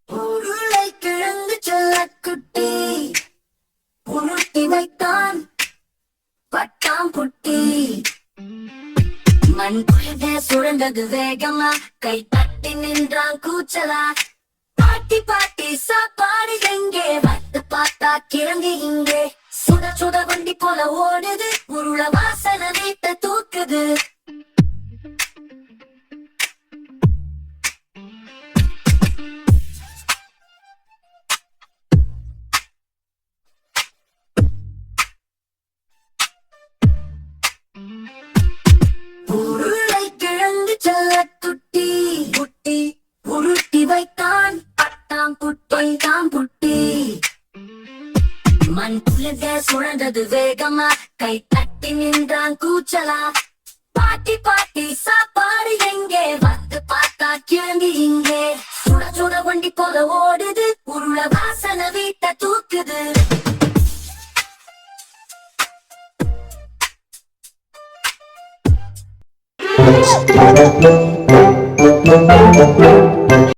உருளைக்கிழங்கு செல்லக்குட்டி உருட்டி வைத்தான் பட்டாம்புட்டி. மண் புழுத சுழண்டது வேகமா, கை தட்டி நின்றான் கூச்சலா. பாட்டி பாட்டி சாப்பாடு எங்கே, வந்து பார்த்தா கிழங்கு இங்கே. சுட சுட வண்டி போல ஓடுது, உருள வாசனை வீட்டை தூக்குது. உருளைக்கிழங்கு செல்லக்குட்டி குட்டி உருட்டி வைத்தான் பட்டாம்புட்டி. மண் புழுத சுழந்தது வேகமா, கை தட்டி நின்றான் கூச்சலா. பாட்டி பாட்டி சாப்பாடு எங்கே, வந்து பார்த்தா கிழங்கு இங்கே. சுட சுட வண்டி போல ஓடுது, உருள வாசனை வீட்டை தூக்குது. Thank you.